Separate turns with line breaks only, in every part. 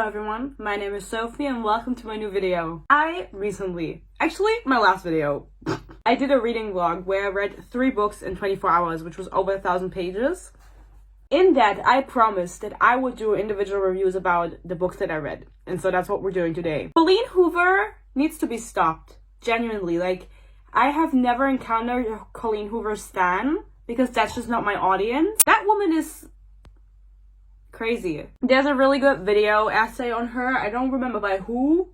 Hello everyone, my name is Sophie and welcome to my new video. Actually my last video, I did a reading vlog where I read 3 books in 24 hours, which was over 1,000 pages. In that, I promised that I would do individual reviews about the books that I read. And so that's what we're doing today. Colleen Hoover needs to be stopped. Genuinely, like, I have never encountered a Colleen Hoover stan because that's just not my audience. That woman is crazy. There's a really good video essay on her. I don't remember by who.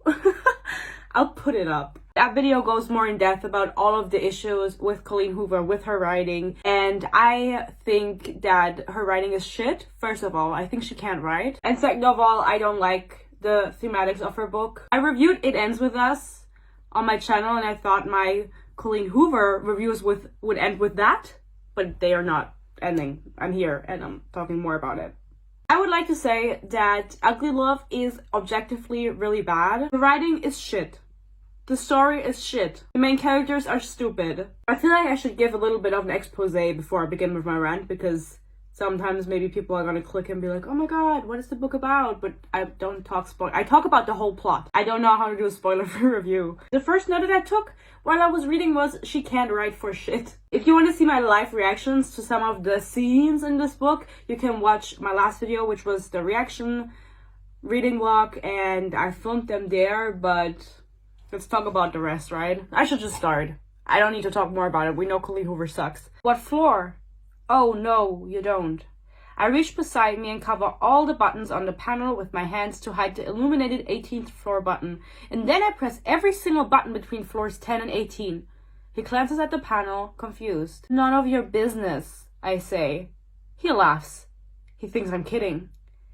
I'll put it up. That video goes more in depth about all of the issues with Colleen Hoover, with her writing. And I think that her writing is shit. First of all, I think she can't write. And second of all, I don't like the thematics of her book. I reviewed It Ends With Us on my channel and I thought my Colleen Hoover reviews would end with that. But they are not ending. I'm here and I'm talking more about it. I would like to say that Ugly Love is objectively really bad. The writing is shit. The story is shit. The main characters are stupid. I feel like I should give a little bit of an expose before I begin with my rant, because sometimes maybe people are gonna click and be like, oh my god, what is the book about? But I don't talk I talk about the whole plot. I don't know how to do a spoiler-free review. The first note that I took while I was reading was, she can't write for shit. If you want to see my live reactions to some of the scenes in this book, you can watch my last video, which was the reaction reading vlog, and I filmed them there, but let's talk about the rest, right? I should just start. I don't need to talk more about it. We know Colleen Hoover sucks. What floor? Oh no, you don't. I reach beside me and cover all the buttons on the panel with my hands to hide the illuminated 18th floor button. And then I press every single button between floors 10 and 18. He glances at the panel, confused. None of your business, I say. He laughs. He thinks I'm kidding.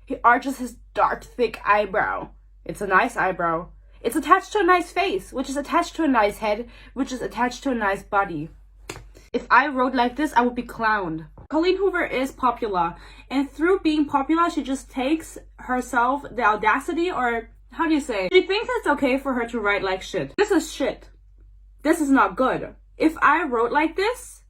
He arches his dark, thick eyebrow. It's a nice eyebrow. It's attached to a nice face, which is attached to a nice head, which is attached to a nice body. If I wrote like this, I would be clowned. Colleen Hoover is popular, and through being popular, she just takes herself the audacity, or how do you say? She thinks it's okay for her to write like shit. This is shit. This is not good. If I wrote like this,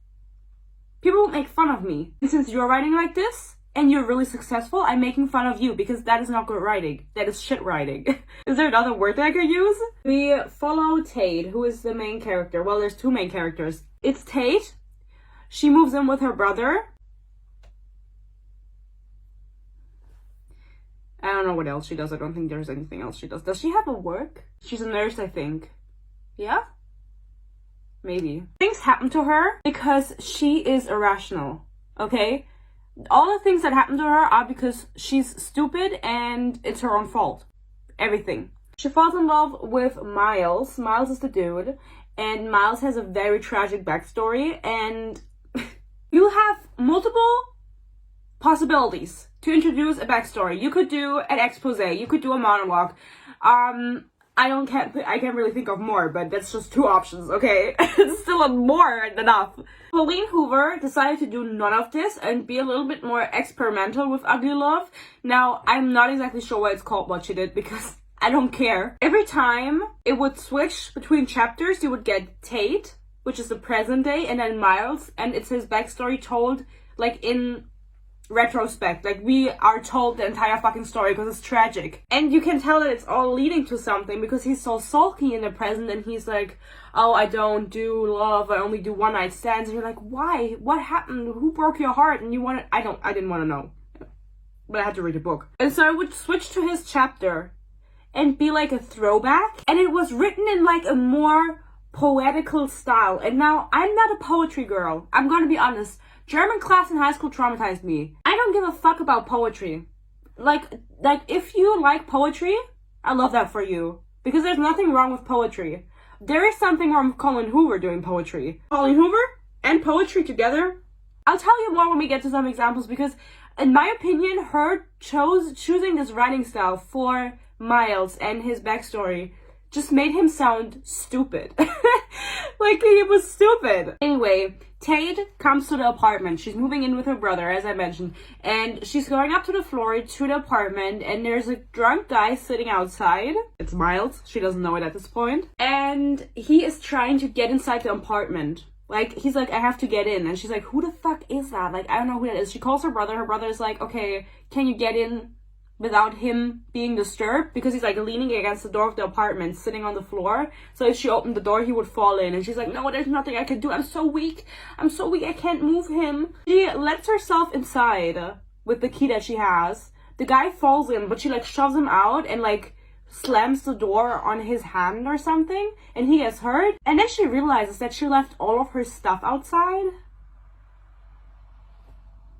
people would make fun of me. And since you're writing like this, and you're really successful, I'm making fun of you because that is not good writing. That is shit writing. Is there another word that I could use? We follow Tate, who is the main character. Well, there's 2 main characters. It's Tate. She moves in with her brother. I don't know what else she does. I don't think there's anything else she does. Does she have a work? She's a nurse, I think. Yeah? Maybe. Things happen to her because she is irrational. Okay? All the things that happen to her are because she's stupid and it's her own fault. Everything. She falls in love with Miles. Miles is the dude. And Miles has a very tragic backstory. And you have multiple possibilities to introduce a backstory. You could do an expose. You could do a monologue. I can't really think of more, but that's just 2 options, okay? It's still more than enough. Colleen Hoover decided to do none of this and be a little bit more experimental with Ugly Love. Now, I'm not exactly sure why it's called what she did, because I don't care. Every time it would switch between chapters, you would get Tate, which is the present day, and then Miles, and it's his backstory told, like, in retrospect. Like, we are told the entire fucking story because it's tragic. And you can tell that it's all leading to something because he's so sulky in the present and he's like, oh, I don't do love, I only do one-night stands. And you're like, why? What happened? Who broke your heart? And you want to, I didn't want to know. But I had to read the book. And so I would switch to his chapter and be like a throwback. And it was written in like a more poetical style. And now I'm not a poetry girl. I'm gonna be honest. German class in high school traumatized me. I don't give a fuck about poetry. Like if you like poetry, I love that for you. Because there's nothing wrong with poetry. There is something wrong with Colleen Hoover doing poetry. Colleen Hoover and poetry together? I'll tell you more when we get to some examples, because in my opinion, her choosing this writing style for Miles and his backstory just made him sound stupid. Like, he was stupid. Anyway, Tate comes to the apartment. She's moving in with her brother, as I mentioned. And she's going up to the floor to the apartment. And there's a drunk guy sitting outside. It's Miles. She doesn't know it at this point. And he is trying to get inside the apartment. Like, he's like, I have to get in. And she's like, who the fuck is that? Like, I don't know who that is. She calls her brother. Her brother is like, okay, can you get in without him being disturbed, because he's like leaning against the door of the apartment, sitting on the floor. So if she opened the door, he would fall in. And she's like, no, there's nothing I can do. I'm so weak, I can't move him. She lets herself inside with the key that she has. The guy falls in, but she like shoves him out and like slams the door on his hand or something, and he gets hurt. And then she realizes that she left all of her stuff outside.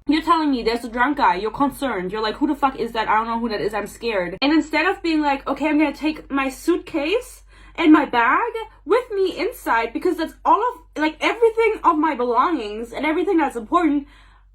You're telling me there's a drunk guy, you're concerned, you're like, who the fuck is that? I don't know who that is, I'm scared. And instead of being like, okay, I'm gonna take my suitcase and my bag with me inside, because that's all of, like, everything of my belongings and everything that's important,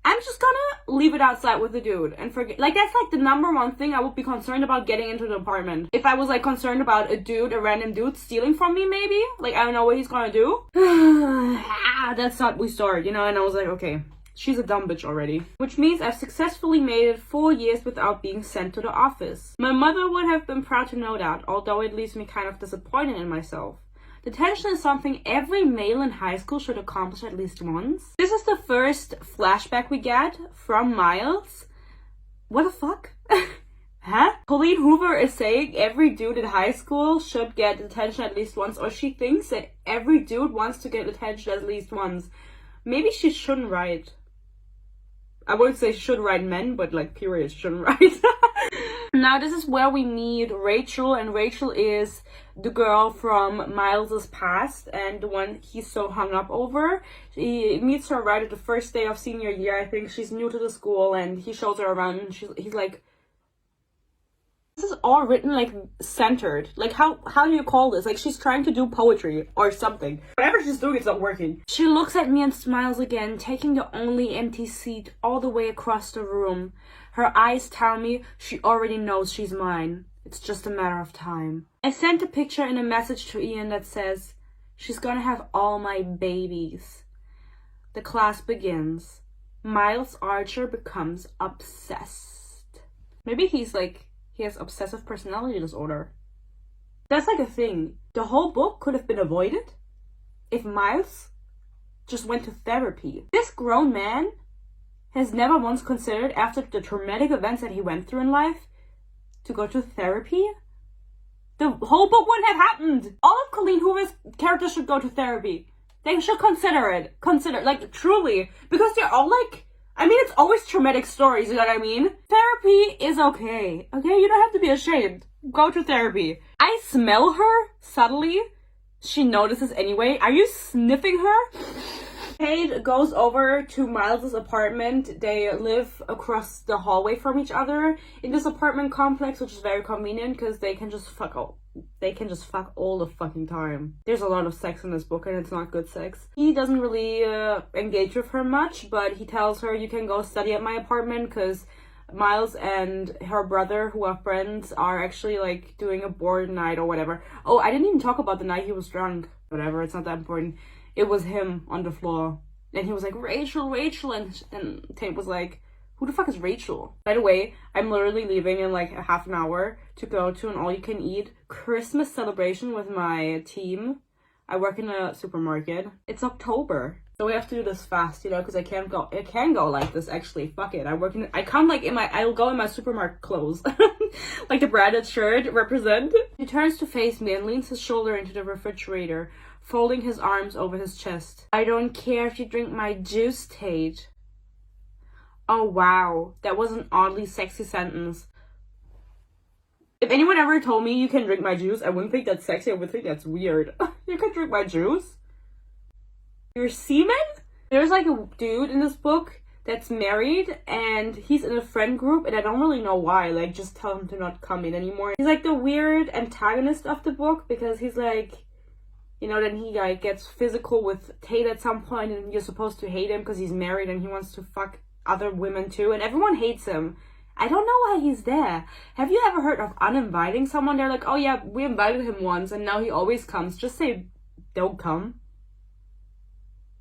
I'm just gonna leave it outside with the dude and forget. Like, that's like the number one thing I would be concerned about getting into the apartment. If I was like concerned about a random dude stealing from me, maybe, like, I don't know what he's gonna do. That's not we start, you know. And I was like, okay, she's a dumb bitch already. Which means I've successfully made it 4 years without being sent to the office. My mother would have been proud to know that, although it leaves me kind of disappointed in myself. Detention is something every male in high school should accomplish at least once. This is the first flashback we get from Miles. What the fuck? Huh? Colleen Hoover is saying every dude in high school should get detention at least once, or she thinks that every dude wants to get detention at least once. Maybe she shouldn't write. I wouldn't say she should write men, but like, period, she shouldn't write. Now this is where we meet Rachel, and Rachel is the girl from Miles's past and the one he's so hung up over. He meets her right at the first day of senior year. I think she's new to the school, and he shows her around, and he's like, this is all written like centered. Like, how do you call this? Like, she's trying to do poetry or something. Whatever she's doing, it's not working. She looks at me and smiles again, taking the only empty seat all the way across the room. Her eyes tell me she already knows she's mine. It's just a matter of time. I sent a picture and a message to Ian that says, she's gonna have all my babies. The class begins. Miles Archer becomes obsessed. Maybe he's like, he has obsessive personality disorder. That's like a thing. The whole book could have been avoided if Miles just went to therapy. This grown man has never once considered, after the traumatic events that he went through in life, to go to therapy. The whole book wouldn't have happened. All of Colleen Hoover's characters should go to therapy. They should consider it. Like, truly. Because they're all like, I mean, it's always traumatic stories, you know what I mean? Therapy is okay. Okay? You don't have to be ashamed. Go to therapy. I smell her subtly. She notices anyway. Are you sniffing her? Tate goes over to Miles's apartment. They live across the hallway from each other in this apartment complex, which is very convenient because they can just fuck all the fucking time. There's a lot of sex in this book, and it's not good sex. He doesn't really engage with her much, but he tells her, you can go study at my apartment, because Miles and her brother, who are friends, are actually like doing a board night or whatever. Oh, I didn't even talk about the night he was drunk. Whatever, it's not that important. It was him on the floor. And he was like, Rachel, Rachel. And Tate was like, who the fuck is Rachel? By the way, I'm literally leaving in like a half an hour to go to an all-you-can-eat Christmas celebration with my team. I work in a supermarket. It's October. So we have to do this fast, you know, because I can go like this, actually. Fuck it. I'll go in my supermarket clothes. Like the branded shirt represent. He turns to face me and leans his shoulder into the refrigerator, folding his arms over his chest. I don't care if you drink my juice, Tate. Oh wow, that was an oddly sexy sentence. If anyone ever told me you can drink my juice, I wouldn't think that's sexy, I would think that's weird. You can drink my juice? Your semen? There's like a dude in this book that's married, and he's in a friend group, and I don't really know why. Like, just tell him to not come in anymore. He's like the weird antagonist of the book, because he's like, you know, then he like gets physical with Tate at some point, and you're supposed to hate him because he's married and he wants to fuck other women too, and everyone hates him. I don't know why he's there. Have you ever heard of uninviting someone? They're like, oh yeah, we invited him once and now he always comes. Just say, don't come.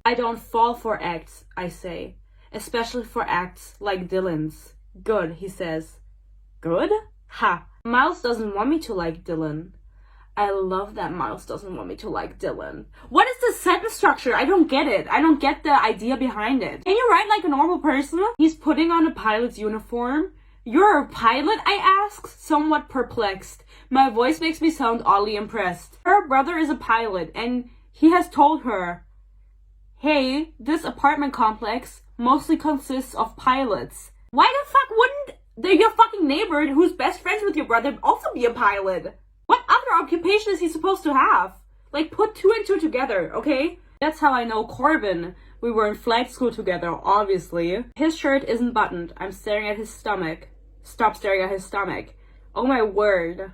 I don't fall for acts, I say. Especially for acts like Dylan's. Good, he says. Good? Ha. Miles doesn't want me to like Dylan. I love that Miles doesn't want me to like Dylan. What is the sentence structure? I don't get it. I don't get the idea behind it. Can you write like a normal person? He's putting on a pilot's uniform. You're a pilot? I asked, somewhat perplexed. My voice makes me sound oddly impressed. Her brother is a pilot, and he has told her, hey, this apartment complex mostly consists of pilots. Why the fuck wouldn't your fucking neighbor who's best friends with your brother also be a pilot? What other occupation is he supposed to have? Like, put two and two together, okay? That's how I know Corbin. We were in flight school together, obviously. His shirt isn't buttoned. I'm staring at his stomach. Stop staring at his stomach. Oh my word.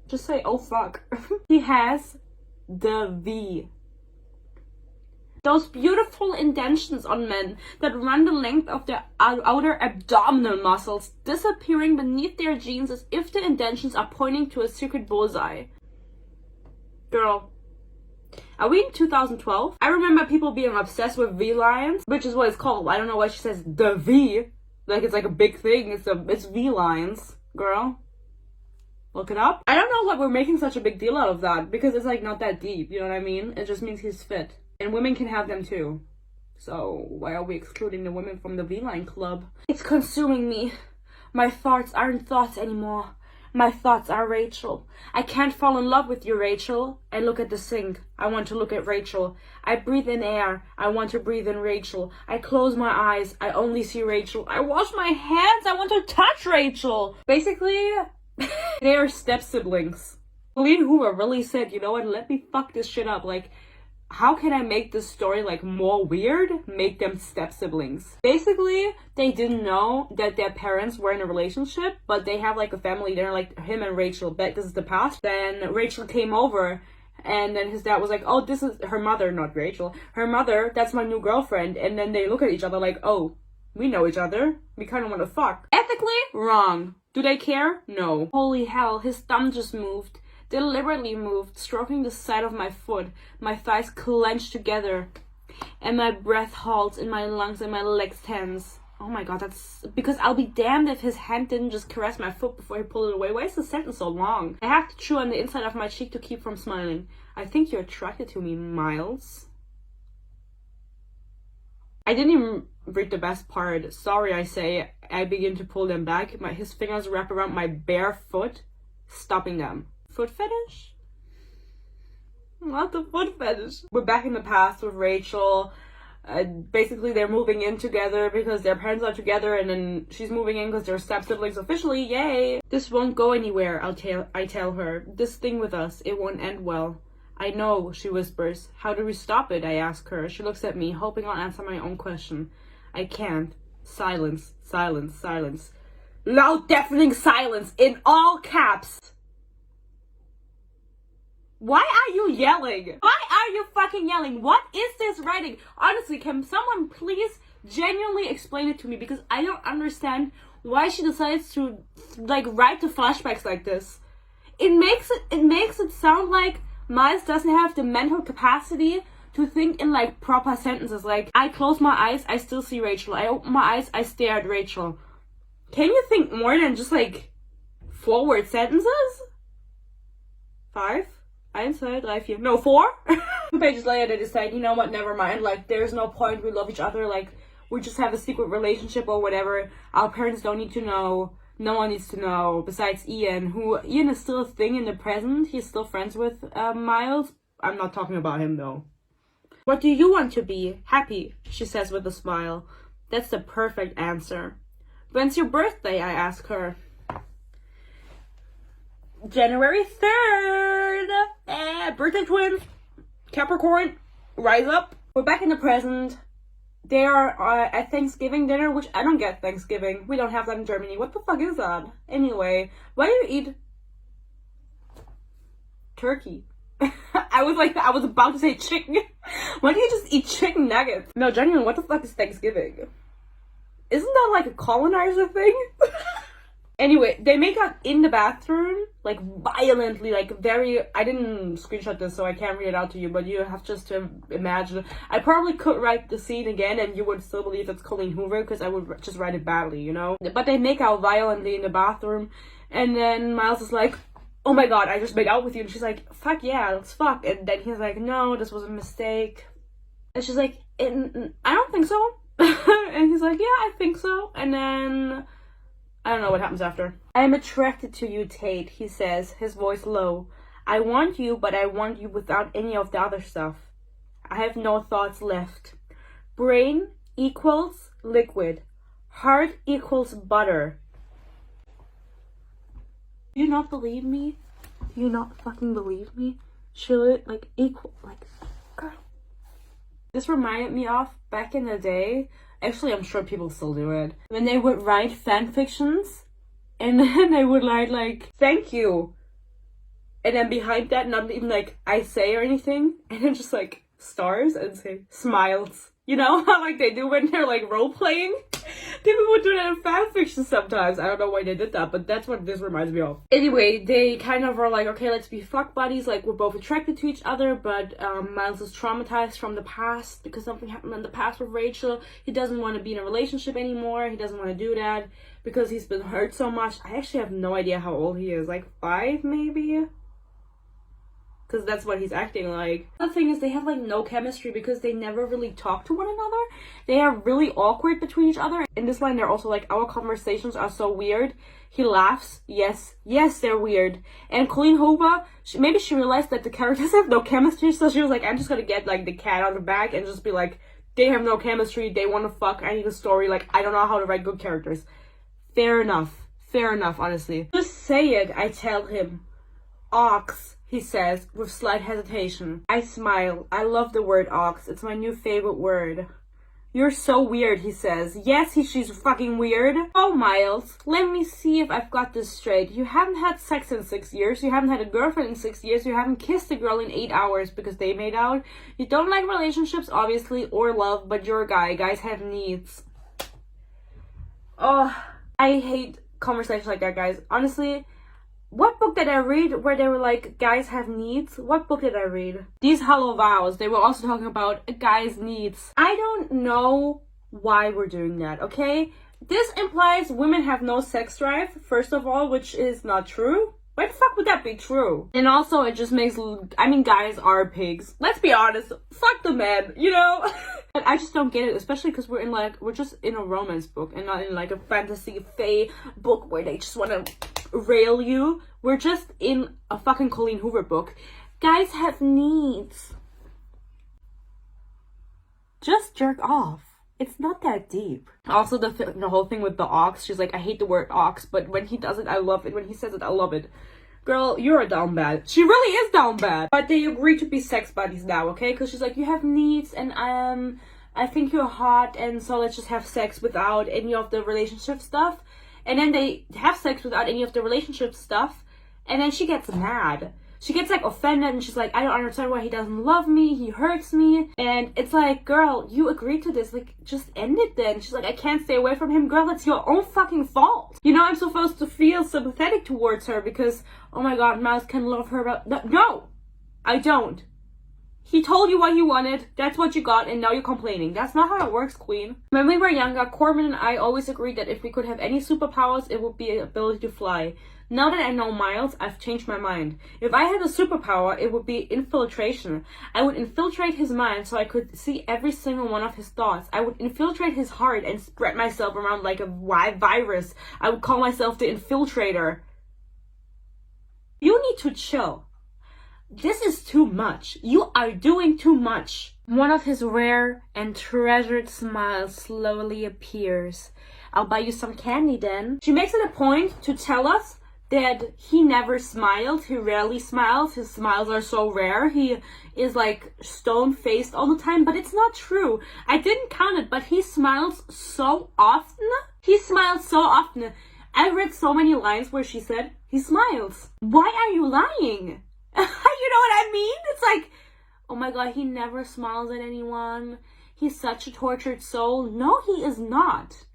Just say, oh fuck. He has the V. Those beautiful indentions on men that run the length of their outer abdominal muscles, disappearing beneath their jeans as if the indentions are pointing to a secret bullseye. Girl, are we in 2012? I remember people being obsessed with V-lines, which is what it's called. I don't know why she says the V. Like it's like a big thing. It's V-lines, girl. Look it up. I don't know why we're making such a big deal out of that, because it's like not that deep, you know what I mean? It just means he's fit. And women can have them too. So why are we excluding the women from the V-line club? It's consuming me. My thoughts aren't thoughts anymore. My thoughts are Rachel. I can't fall in love with you, Rachel. I look at the sink. I want to look at Rachel. I breathe in air. I want to breathe in Rachel. I close my eyes. I only see Rachel. I wash my hands. I want to touch Rachel. Basically, they are step-siblings. Colleen Hoover really said, you know what, let me fuck this shit up. Like, how can I make this story like more weird? Make them step-siblings. Basically, they didn't know that their parents were in a relationship, but they have like a family dinner, like him and Rachel, but this is the past. Then Rachel came over, and then his dad was like, oh, this is her mother, not Rachel. Her mother, that's my new girlfriend. And then they look at each other like, oh, we know each other. We kind of want to fuck. Ethically, wrong. Do they care? No. Holy hell, his thumb just moved. Deliberately moved, stroking the side of my foot. My thighs clenched together, and my breath halts in my lungs and my legs tense. Oh my god, that's because I'll be damned if his hand didn't just caress my foot before he pulled it away. Why is the sentence so long? I have to chew on the inside of my cheek to keep from smiling. I think you're attracted to me, Miles. I didn't even read the best part. Sorry, I say. I begin to pull them back. His fingers wrap around my bare foot, stopping them. Foot fetish? Not the foot fetish. We're back in the past with Rachel. Basically, they're moving in together because their parents are together, and then she's moving in because they're step-siblings officially. Yay! This won't go anywhere, I tell her. This thing with us, it won't end well. I know, she whispers. How do we stop it? I ask her. She looks at me, hoping I'll answer my own question. I can't. Silence, silence, silence. Loud, deafening silence in all caps. Why are you yelling? Why are you fucking yelling? What is this writing? Honestly, can someone please genuinely explain it to me? Because I don't understand why she decides to like write the flashbacks like this. It makes it sound like Miles doesn't have the mental capacity to think in like proper sentences. Like, I close my eyes, I still see Rachel. I open my eyes, I stare at Rachel. Can you think more than just like forward sentences? 5? 1, 2, 3, 4. No, 4? 2 pages later, they decide, you know what, never mind. Like, there's no point. We love each other. Like, we just have a secret relationship or whatever. Our parents don't need to know. No one needs to know. Besides Ian, who, Ian is still a thing in the present. He's still friends with Miles. I'm not talking about him, though. What do you want to be? Happy, she says with a smile. That's the perfect answer. When's your birthday? I ask her. January 3rd. Birthday twins. Capricorn. Rise up. We're back in the present. They are at Thanksgiving dinner, which I don't get Thanksgiving. We don't have that in Germany. What the fuck is that? Anyway, why do you eat turkey? I was about to say chicken. Why do you just eat chicken nuggets? No, genuinely, what the fuck is Thanksgiving? Isn't that like a colonizer thing? Anyway, they make out in the bathroom, like violently, like very, I didn't screenshot this so I can't read it out to you, but you have just to imagine. I probably could write the scene again and you would still believe it's Colleen Hoover because I would just write it badly, you know? But they make out violently in the bathroom, and then Miles is like, oh my god, I just made out with you, and she's like, fuck yeah, let's fuck. And then he's like, no, this was a mistake. And she's like, I don't think so. And he's like, yeah, I think so. And then I don't know what happens after. I am attracted to you, Tate, he says, his voice low. I want you, but I want you without any of the other stuff. I have no thoughts left. Brain equals liquid. Heart equals butter. Do you not believe me? Do you not fucking believe me? Should it, like, equal, like, girl. This reminded me of, back in the day, actually I'm sure people still do it, when they would write fan fictions, and then they would write, like, thank you. And then behind that, not even, like, I say or anything, and then just, like, stars, and say, smiles. You know how, like, they do when they're, like, role-playing? People would do that in fanfiction sometimes. I don't know why they did that, but that's what this reminds me of. Anyway, they kind of were like, okay, let's be fuck buddies. Like, we're both attracted to each other, but Miles is traumatized from the past because something happened in the past with Rachel. He doesn't want to be in a relationship anymore. He doesn't want to do that because he's been hurt so much. I actually have no idea how old he is. Like 5, maybe? Because that's what he's acting like. The thing is, they have like no chemistry because they never really talk to one another. They are really awkward between each other. In this line, they're also like, our conversations are so weird. He laughs. Yes, they're weird. And Colleen Hoover, maybe she realized that the characters have no chemistry, so she was like, I'm just gonna get like the cat out of the bag and just be like, they have no chemistry, they want to fuck, I need a story, like, I don't know how to write good characters. Fair enough, honestly. Just say it, I tell him. Ox, he says, with slight hesitation. I smile. I love the word ox. It's my new favorite word. You're so weird, he says. Yes, she's fucking weird. Oh, Miles, let me see if I've got this straight. You haven't had sex in 6 years. You haven't had a girlfriend in 6 years. You haven't kissed a girl in 8 hours because they made out. You don't like relationships, obviously, or love, but you're a guy. Guys have needs. Oh, I hate conversations like that, guys. Honestly, what book did I read where they were like, guys have needs? What book did I read? These Hollow Vows. They were also talking about a guy's needs. I don't know why we're doing that, okay? This implies women have no sex drive, first of all, which is not true. Why the fuck would that be true? And also, it just makes, I mean, guys are pigs. Let's be honest. Fuck the men, you know? But I just don't get it, especially because we're just in a romance book and not in like a fantasy fae book where they just want to rail you. We're just in a fucking Colleen Hoover book. Guys have needs. Just jerk off. It's not that deep. Also, the whole thing with the ox, she's like, I hate the word ox, but when he does it, I love it. When he says it, I love it. Girl, you're a down bad. She really is down bad. But they agree to be sex buddies now, okay? Because she's like, you have needs, and I think you're hot, and so let's just have sex without any of the relationship stuff. And then they have sex without any of the relationship stuff, and then she gets mad. She gets like offended and she's like, I don't understand why he doesn't love me, he hurts me. And it's like, girl, you agreed to this, like, just end it then. She's like, I can't stay away from him. Girl, it's your own fucking fault. You know, I'm supposed to feel sympathetic towards her because, oh my god, Miles can love her, but no, I don't. He told you what you wanted, that's what you got, and now you're complaining. That's not how it works, queen. When we were younger, Corbin and I always agreed that if we could have any superpowers, it would be the ability to fly. Now that I know Miles, I've changed my mind. If I had a superpower, it would be infiltration. I would infiltrate his mind so I could see every single one of his thoughts. I would infiltrate his heart and spread myself around like a virus. I would call myself the infiltrator. You need to chill. This is too much. You are doing too much. One of his rare and treasured smiles slowly appears. I'll buy you some candy then. She makes it a point to tell us that he never smiled. He rarely smiles. His smiles are so rare. He is like stone-faced all the time, but it's not true. I didn't count it, but he smiles so often. He smiles so often. I read so many lines where she said, he smiles. Why are you lying? You know what I mean? It's like, oh my god, he never smiles at anyone. He's such a tortured soul. No, he is not.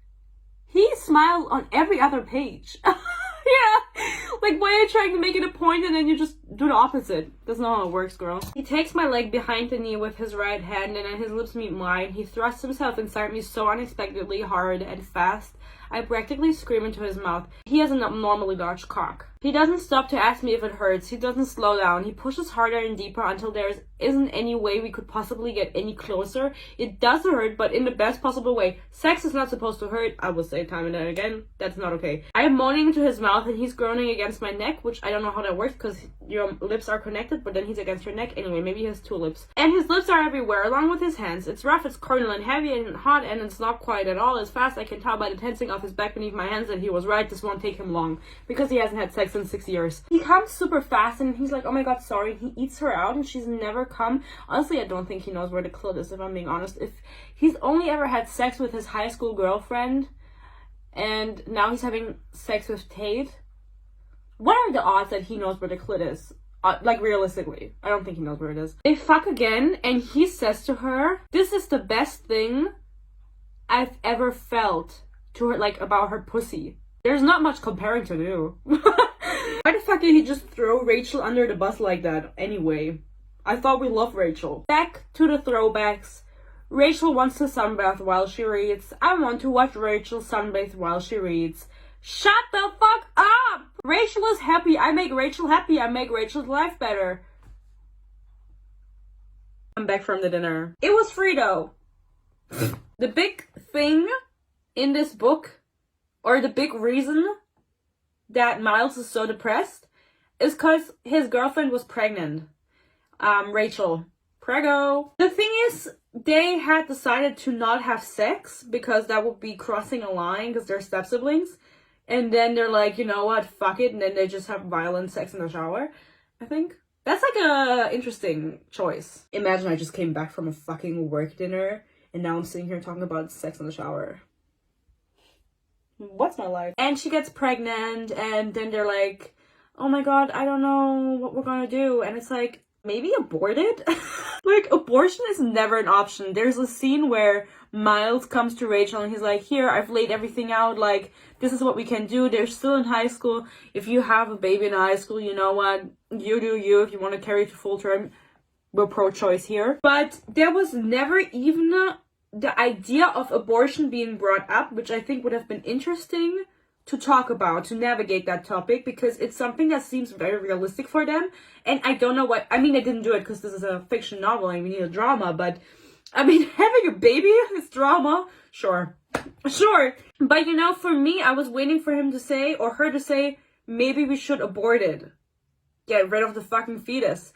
He smiles on every other page. Yeah. Like, why are you trying to make it a point and then you just do the opposite? That's not how it works, girl. He takes my leg behind the knee with his right hand, and then his lips meet mine. He thrusts himself inside me so unexpectedly hard and fast, I practically scream into his mouth. He has an abnormally large cock. He doesn't stop to ask me if it hurts. He doesn't slow down. He pushes harder and deeper until there isn't any way we could possibly get any closer. It does hurt, but in the best possible way. Sex is not supposed to hurt. I will say time and then again, that's not okay. I am moaning into his mouth and he's groaning against my neck, which I don't know how that works because your lips are connected, but then he's against your neck. Anyway, maybe he has two lips. And his lips are everywhere, along with his hands. It's rough, it's cordial and heavy and hot, and it's not quiet at all. As fast I can tell by the tensing of his back beneath my hands that he was right. This won't take him long because he hasn't had sex in 6 years. He comes super fast and he's like, oh my god, sorry. He eats her out and she's never come. Honestly, I don't think he knows where the clit is, if I'm being honest. If he's only ever had sex with his high school girlfriend and now he's having sex with Tate, what are the odds that he knows where the clit is? Like, realistically, I don't think he knows where it is. They fuck again and he says to her, this is the best thing I've ever felt, to her, like, about her pussy. There's not much comparing to do. Why the fuck did he just throw Rachel under the bus like that anyway? I thought we loved Rachel. Back to the throwbacks. Rachel wants to sunbathe while she reads. I want to watch Rachel sunbathe while she reads. Shut the fuck up! Rachel is happy. I make Rachel happy. I make Rachel's life better. I'm back from the dinner. It was free though. The big thing in this book, or the big reason that Miles is so depressed, is because his girlfriend was pregnant. Rachel. Prego. The thing is, they had decided to not have sex because that would be crossing a line because they're step-siblings. And then they're like, you know what, fuck it. And then they just have violent sex in the shower, I think. That's like a interesting choice. Imagine I just came back from a fucking work dinner and now I'm sitting here talking about sex in the shower. What's my life? And she gets pregnant and then they're like, oh my god, I don't know what we're gonna do. And it's like, maybe abort it? Like, abortion is never an option. There's a scene where Miles comes to Rachel and he's like, here, I've laid everything out, like, this is what we can do. They're still in high school. If you have a baby in high school, you know what? You do you. If you want to carry it to full term, we're pro-choice here. But there was never even the idea of abortion being brought up, which I think would have been interesting to talk about, to navigate that topic, because it's something that seems very realistic for them. And I don't know what, I mean, they didn't do it because this is a fiction novel and we need a drama, but I mean, having a baby is drama. Sure. But you know, for me, I was waiting for him to say, or her to say, maybe we should abort it. Get rid of the fucking fetus.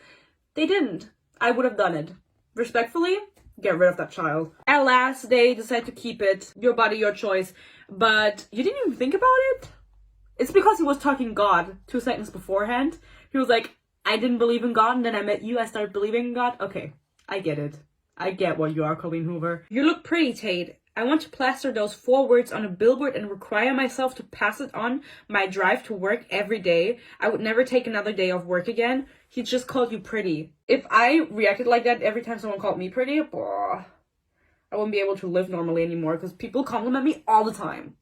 They didn't. I would have done it. Respectfully, get rid of that child. At last, they decide to keep it. Your body, your choice. But you didn't even think about it? It's because he was talking God 2 seconds beforehand. He was like, I didn't believe in God, and then I met you, I started believing in God. Okay, I get it. I get what you are, Colleen Hoover. You look pretty, Tate. I want to plaster those 4 words on a billboard and require myself to pass it on my drive to work every day. I would never take another day off work again. He just called you pretty. If I reacted like that every time someone called me pretty, I wouldn't be able to live normally anymore because people compliment me all the time.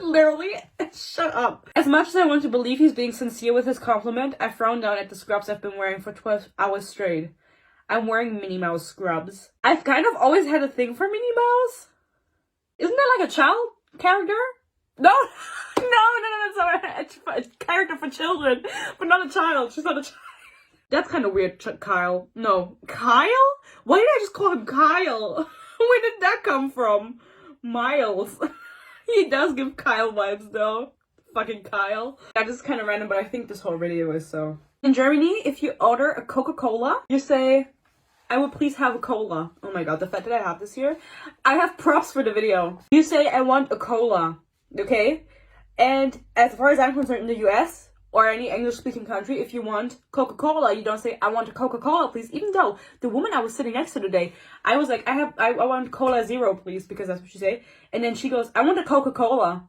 Literally, shut up. As much as I want to believe he's being sincere with his compliment, I frown down at the scrubs I've been wearing for 12 hours straight. I'm wearing Minnie Mouse scrubs. I've kind of always had a thing for Minnie Mouse. Isn't that like a child character? No, it's a character for children, but not a child. She's not a child. That's kind of weird, Kyle. No, Kyle? Why did I just call him Kyle? Where did that come from? Miles. He does give Kyle vibes though. Fucking Kyle. That is kind of random, but I think this whole video is so. In Germany, if you order a Coca-Cola, you say, I would please have a cola. Oh my god, the fact that I have this here. I have props for the video. You say, I want a cola. Okay? And as far as I'm concerned, in the US or any English-speaking country, if you want Coca-Cola, you don't say, I want a Coca-Cola, please. Even though the woman I was sitting next to today, I was like, I want Cola Zero, please, because that's what she said. And then she goes, I want a Coca-Cola.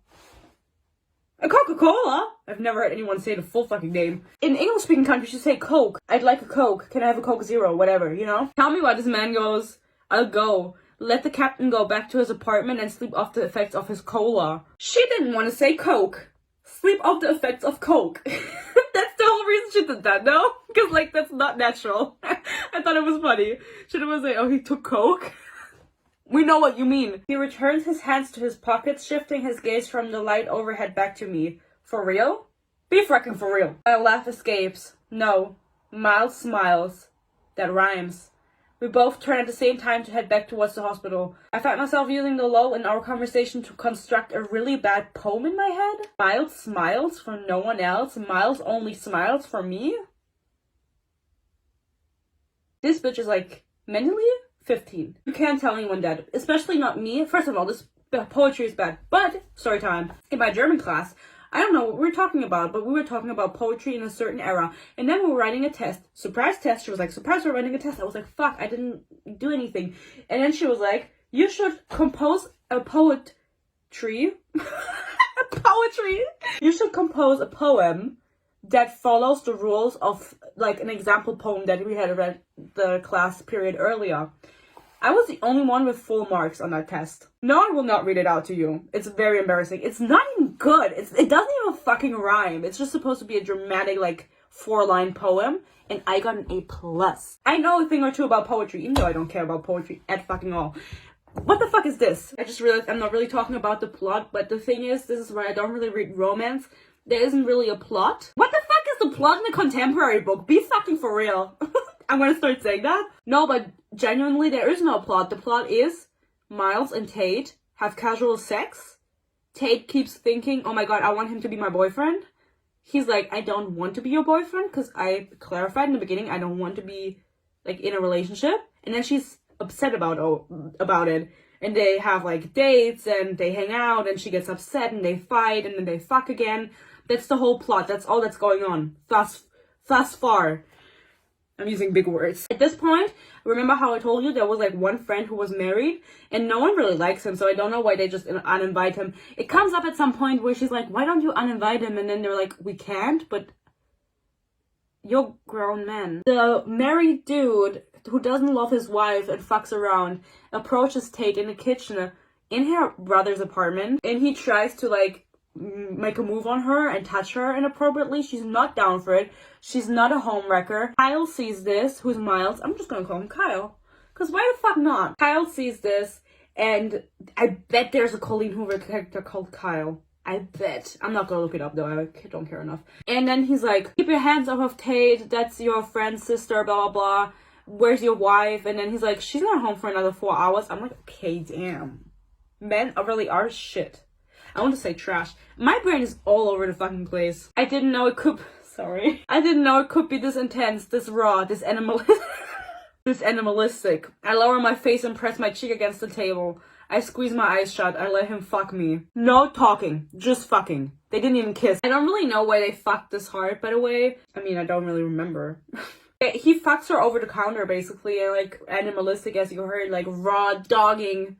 A Coca-Cola? I've never heard anyone say the full fucking name. In English-speaking countries, you say Coke. I'd like a Coke. Can I have a Coke Zero? Whatever, you know? Tell me why this man goes, I'll go. Let the captain go back to his apartment and sleep off the effects of his cola. She didn't want to say Coke. Sleep off the effects of Coke. That's the whole reason she did that, no? Because, like, that's not natural. I thought it was funny. Should have said, oh, he took coke? We know what you mean. He returns his hands to his pockets, shifting his gaze from the light overhead back to me. For real? Be frickin' for real. A laugh escapes. No. Miles smiles. That rhymes. We both turn at the same time to head back towards the hospital. I found myself using the lull in our conversation to construct a really bad poem in my head. Miles smiles for no one else. Miles only smiles for me. This bitch is like mentally 15. You can't tell anyone that, especially not me. First of all, this poetry is bad. But, story time. In my German class, I don't know what we were talking about, but we were talking about poetry in a certain era. And then we were writing a test. Surprise test. She was like, surprise, we're writing a test. I was like, fuck, I didn't do anything. And then she was like, you should compose a poetry. Poetry. You should compose a poem that follows the rules of, like, an example poem that we had read the class period earlier. I was the only one with full marks on that test. No, I will not read it out to you. It's very embarrassing. It's not even good. It doesn't even fucking rhyme. It's just supposed to be a dramatic, like, 4-line poem. And I got an A+. I know a thing or two about poetry, even though I don't care about poetry at fucking all. What the fuck is this? I just realized I'm not really talking about the plot, but the thing is, this is where I don't really read romance. There isn't really a plot. What the fuck is the plot in a contemporary book? Be fucking for real. I'm gonna start saying that. No, but genuinely, there is no plot. The plot is Miles and Tate have casual sex. Tate keeps thinking, oh my god, I want him to be my boyfriend. He's like, I don't want to be your boyfriend, because I clarified in the beginning, I don't want to be, like, in a relationship. And then she's upset about it. And they have, like, dates, and they hang out, and she gets upset, and they fight, and then they fuck again. That's the whole plot. That's all that's going on. Thus far. I'm using big words. At this point, remember how I told you there was like one friend who was married and no one really likes him, so I don't know why they just uninvite him. It comes up at some point where she's like, why don't you uninvite him? And then they're like, we can't, but you're grown men. The married dude who doesn't love his wife and fucks around approaches Tate in the kitchen in her brother's apartment, and he tries to like make a move on her and touch her inappropriately. She's not down for it. She's not a homewrecker. Kyle sees this. Who's Miles? I'm just gonna call him Kyle, because why the fuck not? Kyle sees this, and I bet there's a Colleen Hoover character called Kyle. I bet. I'm not gonna look it up though, I don't care enough. And then he's like, keep your hands off of Tate, that's your friend's sister, blah blah blah. Where's your wife? And then he's like, she's not home for another 4 hours. I'm like, okay, damn. Men really are shit. I want to say trash. My brain is all over the fucking place. I didn't know it could... Sorry. I didn't know it could be this intense, this raw, this animalistic. I lower my face and press my cheek against the table. I squeeze my eyes shut. I let him fuck me. No talking. Just fucking. They didn't even kiss. I don't really know why they fucked this hard, by the way. I mean, I don't really remember. He fucks her over the counter, basically. And, like, animalistic, as you heard. Like, raw dogging.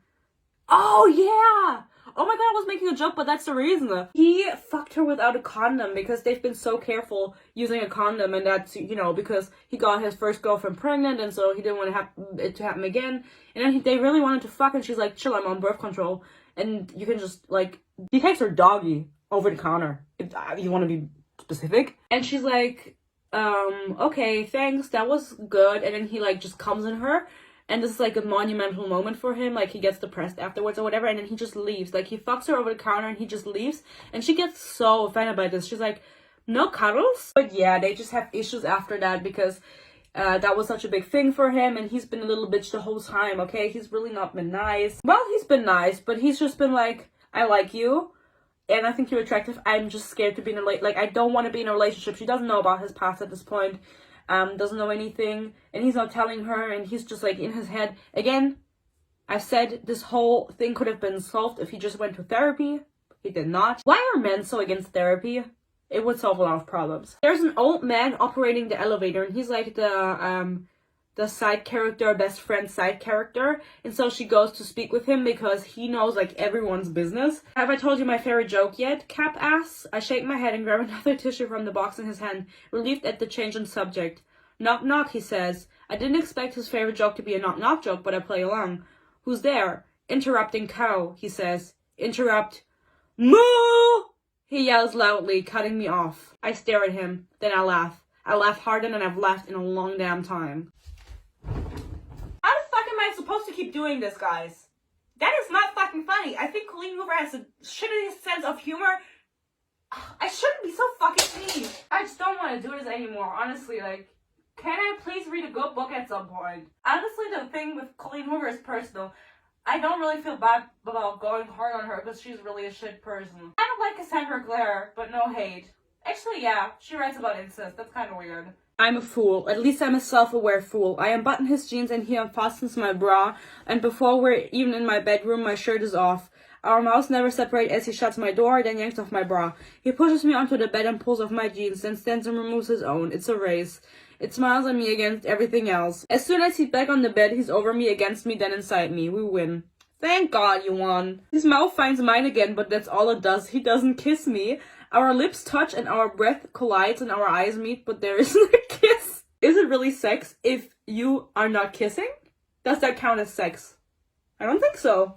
Oh, yeah! Oh my god, I was making a joke, but that's the reason. He fucked her without a condom because they've been so careful using a condom, and that's, you know, because he got his first girlfriend pregnant, and so he didn't want it to happen again. And then they really wanted to fuck, and she's like, chill, I'm on birth control. And you can just, like, he takes her doggy over the counter, if you want to be specific. And she's like, okay, thanks, that was good. And then he, like, just comes in her. And this is like a monumental moment for him. Like, he gets depressed afterwards or whatever. And then he just leaves. Like, he fucks her over the counter and he just leaves. And she gets so offended by this. She's like, no cuddles? But yeah, they just have issues after that because that was such a big thing for him. And he's been a little bitch the whole time, okay? He's really not been nice. Well, he's been nice, but he's just been like, I like you. And I think you're attractive. I'm just scared to be in a like, I don't want to be in a relationship. She doesn't know about his past at this point. Doesn't know anything, and he's not telling her, and he's just like in his head. Again, I said this whole thing could have been solved if he just went to therapy. He did not. Why are men so against therapy? It would solve a lot of problems. There's an old man operating the elevator, and he's like the side character, best friend side character, and so she goes to speak with him because he knows like everyone's business. Have I told you my favorite joke yet? Cap asks. I shake my head and grab another tissue from the box in his hand, relieved at the change in subject. Knock knock, he says. I didn't expect his favorite joke to be a knock knock joke, but I play along. Who's there? Interrupting cow, he says. Interrupt. Moo! He yells loudly, cutting me off. I stare at him, then I laugh. I laughed harder than I've laughed in a long damn time. How the fuck am I supposed to keep doing this, guys? That is not fucking funny. I think Colleen Hoover has the shittiest sense of humor. I shouldn't be so fucking mean. I just don't want to do this anymore, honestly. Like, can I please read a good book at some point? Honestly, the thing with Colleen Hoover is personal. I don't really feel bad about going hard on her because she's really a shit person. Kind of like Cassandra Clare, but no hate. Actually, yeah, she writes about incest. That's kind of weird. I'm a fool. At least I'm a self-aware fool. I unbutton his jeans and he unfastens my bra. And before we're even in my bedroom, my shirt is off. Our mouths never separate as he shuts my door, then yanks off my bra. He pushes me onto the bed and pulls off my jeans, then stands and removes his own. It's a race. It smiles at me against everything else. As soon as he's back on the bed, he's over me, against me, then inside me. We win. Thank God you won. His mouth finds mine again, but that's all it does. He doesn't kiss me. Our lips touch and our breath collides and our eyes meet, but there isn't a kiss. Is it really sex if you are not kissing? Does that count as sex? I don't think so.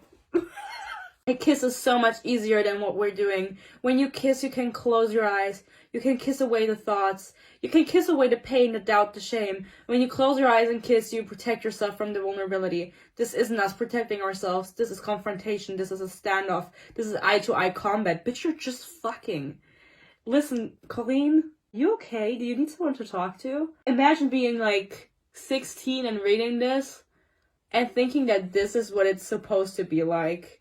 A kiss is so much easier than what we're doing. When you kiss, you can close your eyes. You can kiss away the thoughts. You can kiss away the pain, the doubt, the shame. When you close your eyes and kiss, you protect yourself from the vulnerability. This isn't us protecting ourselves. This is confrontation. This is a standoff. This is eye-to-eye combat. Bitch, you're just fucking. Listen, Colleen, you okay? Do you need someone to talk to? Imagine being like 16 and reading this and thinking that this is what it's supposed to be like.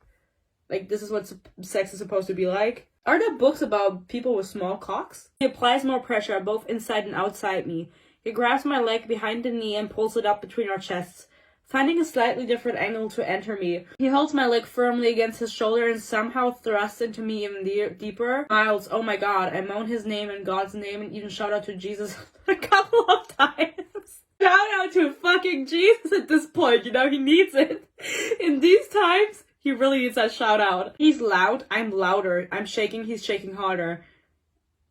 Like, this is what sex is supposed to be like. Are there books about people with small cocks? He applies more pressure, both inside and outside me. He grabs my leg behind the knee and pulls it up between our chests, finding a slightly different angle to enter me. He holds my leg firmly against his shoulder and somehow thrusts into me even deeper. Miles, oh my God, I moan his name and God's name and even shout out to Jesus a couple of times. Shout out to fucking Jesus at this point, you know, he needs it. In these times, he really needs that shout out. He's loud, I'm louder. I'm shaking, he's shaking harder.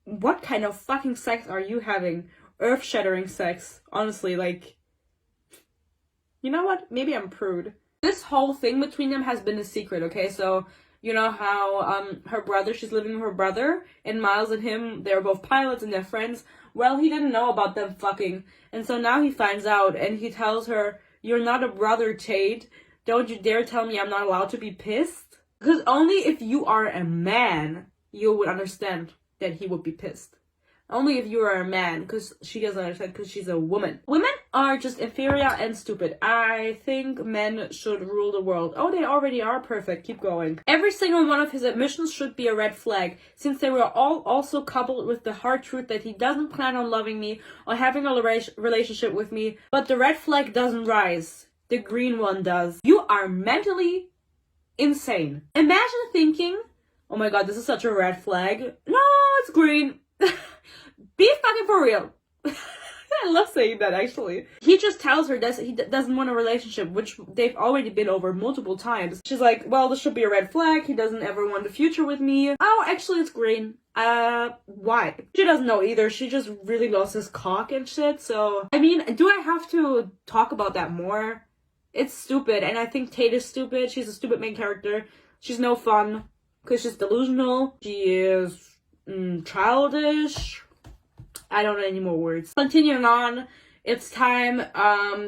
What kind of fucking sex are you having? Earth-shattering sex. Honestly, like... You know what? Maybe I'm prude. This whole thing between them has been a secret, okay? So, you know how, her brother, she's living with her brother, and Miles and him, they're both pilots and they're friends. Well, he didn't know about them fucking. And so now he finds out, and he tells her, you're not a brother, Tate. Don't you dare tell me I'm not allowed to be pissed. Because only if you are a man, you would understand that he would be pissed. Only if you are a man, because she doesn't understand, because she's a woman. Women are just inferior and stupid. I think men should rule the world. Oh, they already are perfect. Keep going. Every single one of his admissions should be a red flag, since they were all also coupled with the hard truth that he doesn't plan on loving me or having a relationship with me. But the red flag doesn't rise. The green one does. You are mentally insane. Imagine thinking, oh my God, this is such a red flag. No, it's green. Be fucking for real. I love saying that, actually. He just tells her that he doesn't want a relationship, which they've already been over multiple times. She's like, well, this should be a red flag. He doesn't ever want the future with me. Oh, actually, it's green. Why? She doesn't know either. She just really loves his cock and shit, so... I mean, do I have to talk about that more? It's stupid, and I think Tate is stupid. She's a stupid main character. She's no fun, because she's delusional. She is childish. I don't know any more words. Continuing on, it's time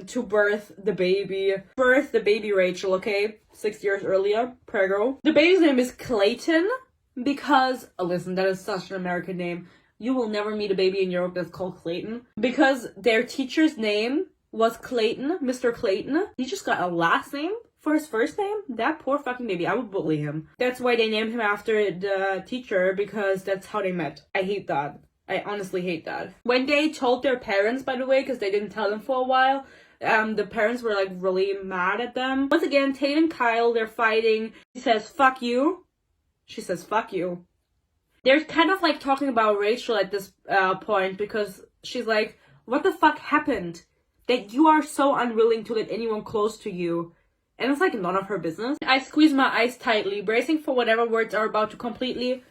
to birth the baby. Birth the baby Rachel, okay? 6 years earlier, preggo. The baby's name is Clayton, because, oh, listen, that is such an American name. You will never meet a baby in Europe that's called Clayton. Because their teacher's name was Clayton, Mr. Clayton. He just got a last name for his first name? That poor fucking baby. I would bully him. That's why they named him after the teacher, because that's how they met. I hate that. I honestly hate that. When they told their parents, by the way, because they didn't tell them for a while, the parents were like really mad at them. Once again, Tate and Kyle, they're fighting. He says, fuck you. She says, fuck you. They're kind of like talking about Rachel at this point, because she's like, what the fuck happened? That you are so unwilling to let anyone close to you. And it's like none of her business. I squeeze my eyes tightly, bracing for whatever words are about to completely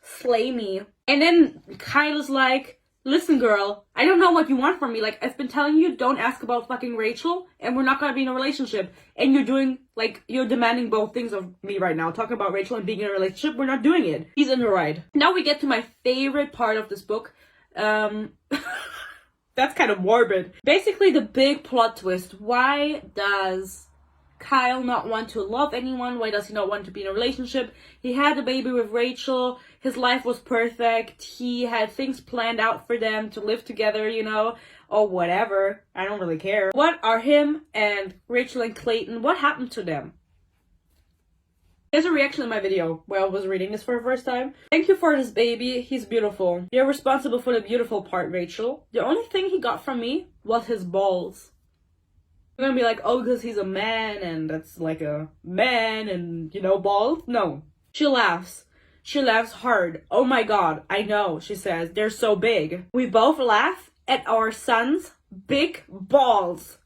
slay me. And then Kyle is like, listen girl, I don't know what you want from me. Like, I've been telling you, don't ask about fucking Rachel, and we're not gonna be in a relationship. And you're doing, like, you're demanding both things of me right now. Talking about Rachel and being in a relationship, we're not doing it. He's in the right. Now we get to my favorite part of this book. That's kind of morbid. Basically, the big plot twist. Why does Kyle not want to love anyone? Why does he not want to be in a relationship? He had a baby with Rachel. His life was perfect. He had things planned out for them to live together, you know, or whatever. I don't really care. What are him and Rachel and Clayton? What happened to them? Here's a reaction in my video where I was reading this for the first time. Thank you for this baby. He's beautiful. You're responsible for the beautiful part, Rachel. The only thing he got from me was his balls. You're gonna be like, oh, because he's a man and that's like a man and, you know, balls? No. She laughs. She laughs hard. Oh my god, I know, she says. They're so big. We both laugh at our son's big balls.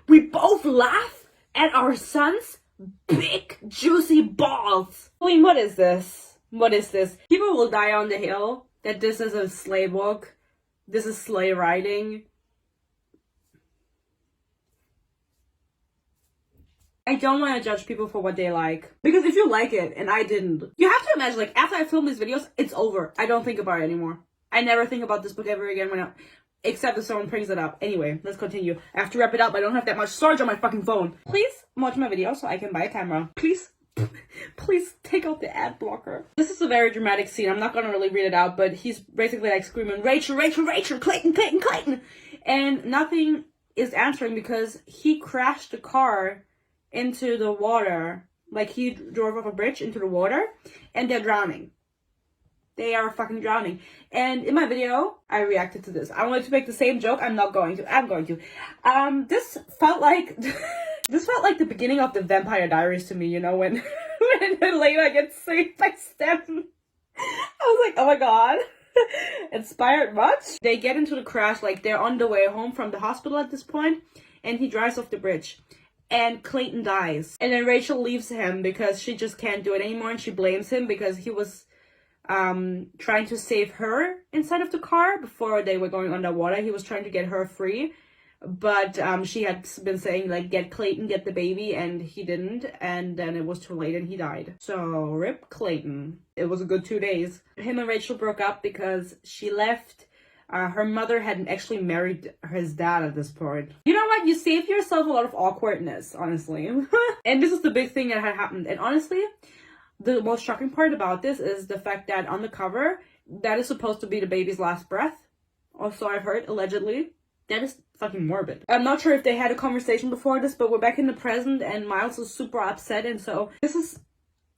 We both laugh at our son's big juicy balls. I mean, what is this? What is this? People will die on the hill that this is a sleigh book. This is sleigh riding. I don't want to judge people for what they like. Because if you like it, and I didn't, you have to imagine, like, after I film these videos, it's over. I don't think about it anymore. I never think about this book ever again except if someone brings it up. Anyway, let's continue. I have to wrap it up. I don't have that much storage on my fucking phone. Please watch my video so I can buy a camera. Please, please take out the ad blocker. This is a very dramatic scene. I'm not gonna really read it out, but he's basically like screaming, Rachel, Rachel, Rachel, Clayton, Clayton, Clayton. And nothing is answering because he crashed the car into the water. Like, he drove off a bridge into the water and they're drowning. They are fucking drowning. And in my video, I reacted to this. I wanted to make the same joke. I'm not going to. I'm going to. This felt like this felt like the beginning of the Vampire Diaries to me, you know, when Elena gets saved by Stem. I was like, oh my god. Inspired much? They get into the crash, like they're on the way home from the hospital at this point, and he drives off the bridge. And Clayton dies. And then Rachel leaves him because she just can't do it anymore, and she blames him because he was trying to save her inside of the car before they were going underwater. He was trying to get her free, but she had been saying, like, get Clayton, get the baby, and he didn't, and then it was too late and he died. So rip Clayton. It was a good 2 days. Him and Rachel broke up because she left. Her mother hadn't actually married his dad at this point. You know what? You save yourself a lot of awkwardness, honestly. And this is the big thing that had happened. And honestly, the most shocking part about this is the fact that on the cover, that is supposed to be the baby's last breath. Also, I've heard, allegedly. That is fucking morbid. I'm not sure if they had a conversation before this, but we're back in the present and Miles is super upset. And so this is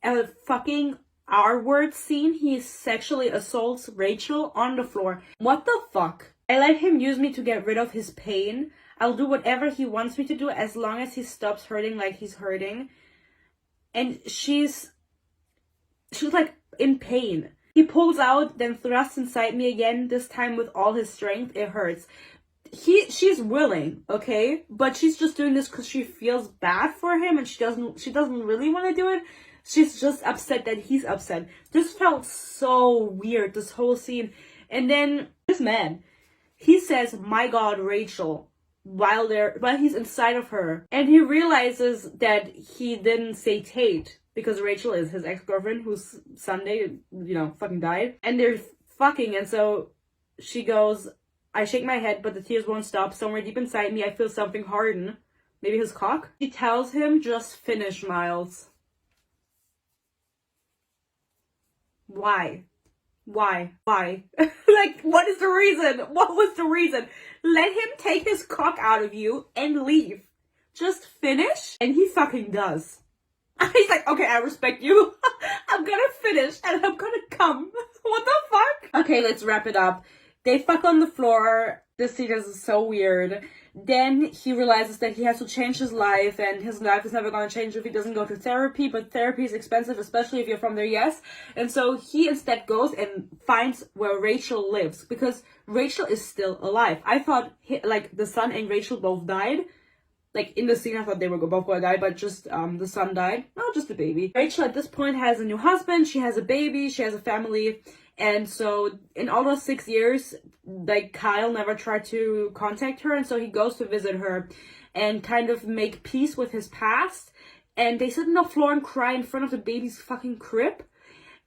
a fucking R-word scene. He sexually assaults Rachel on the floor. What the fuck? I let him use me to get rid of his pain. I'll do whatever he wants me to do as long as he stops hurting like he's hurting. And she's like in pain. He pulls out, then thrusts inside me again, this time with all his strength. It hurts. She's willing, okay? But she's just doing this because she feels bad for him and she doesn't really want to do it. She's just upset that he's upset. This felt so weird, this whole scene. And then this man, he says, my god, Rachel, while he's inside of her. And he realizes that he didn't say Tate because Rachel is his ex-girlfriend whose Sunday, you know, fucking died. And they're fucking, and so she goes, I shake my head, but the tears won't stop. Somewhere deep inside me, I feel something harden. Maybe his cock? She tells him, just finish, Miles. Why? Why? Like, what is the reason? What was the reason? Let him take his cock out of you and leave. Just finish? And he fucking does. He's like, okay, I respect you. I'm gonna finish and I'm gonna come. What the fuck? Okay, let's wrap it up. They fuck on the floor. This scene is so weird. Then he realizes that he has to change his life, and his life is never going to change if he doesn't go to therapy, but therapy is expensive, especially if you're from the US. And so he instead goes and finds where Rachel lives, because Rachel is still alive. I thought, like, the son and Rachel both died. Like, in the scene, I thought they were both going to die, but just the son died. No, just the baby. Rachel, at this point, has a new husband. She has a baby. She has a family. And so in all those 6 years, like, Kyle never tried to contact her, and so he goes to visit her and kind of make peace with his past. And they sit on the floor and cry in front of the baby's fucking crib.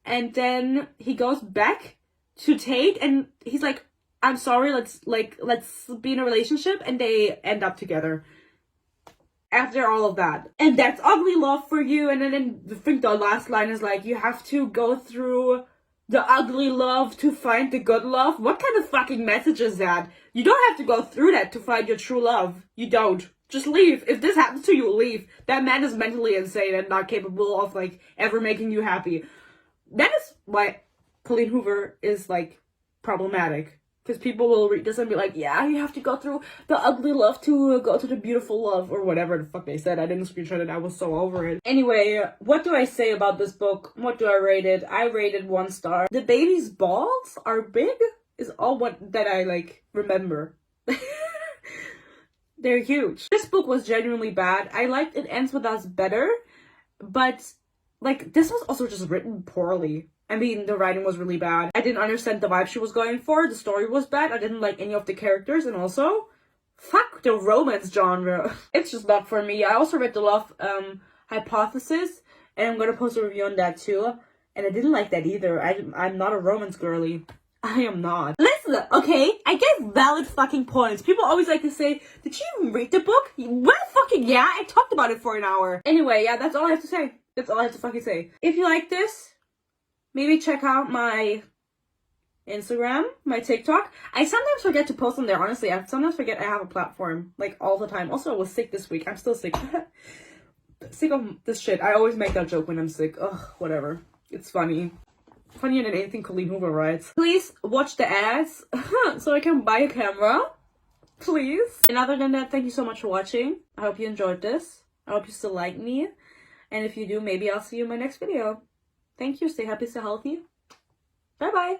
And then he goes back to Tate and he's like, I'm sorry, let's be in a relationship, and they end up together after all of that. And that's ugly love for you. And then I think the last line is like, you have to go through the ugly love to find the good love. What kind of fucking message is that? You don't have to go through that to find your true love. You don't. Just leave. If this happens to you, leave. That man is mentally insane and not capable of, like, ever making you happy. That is why Colleen Hoover is, like, problematic. Because people will read this and be like, yeah, you have to go through the ugly love to go to the beautiful love, or whatever the fuck they said. I didn't screenshot it. I was so over it. Anyway, what do I say about this book? What do I rate it? I rated 1 star. The baby's balls are big is all that I, like, remember. They're huge. This book was genuinely bad. I liked It Ends With Us better, but, like, this was also just written poorly. I mean, the writing was really bad. I didn't understand the vibe she was going for. The story was bad. I didn't like any of the characters. And also, fuck the romance genre. It's just not for me. I also read The Love Hypothesis, and I'm gonna post a review on that too. And I didn't like that either. I'm not a romance girly. I am not. Listen, okay? I gave valid fucking points. People always like to say, did you even read the book? Well, fucking yeah. I talked about it for an hour. Anyway, yeah, that's all I have to say. That's all I have to fucking say. If you like this, maybe check out my Instagram, my TikTok. I sometimes forget to post on there, honestly. I sometimes forget I have a platform, like, all the time. Also, I was sick this week. I'm still sick. Sick of this shit. I always make that joke when I'm sick. Ugh, whatever. It's funny. Funnier than anything Colleen Hoover writes. Please watch the ads so I can buy a camera. Please. And other than that, thank you so much for watching. I hope you enjoyed this. I hope you still like me. And if you do, maybe I'll see you in my next video. Thank you. Stay happy, stay healthy. Bye-bye.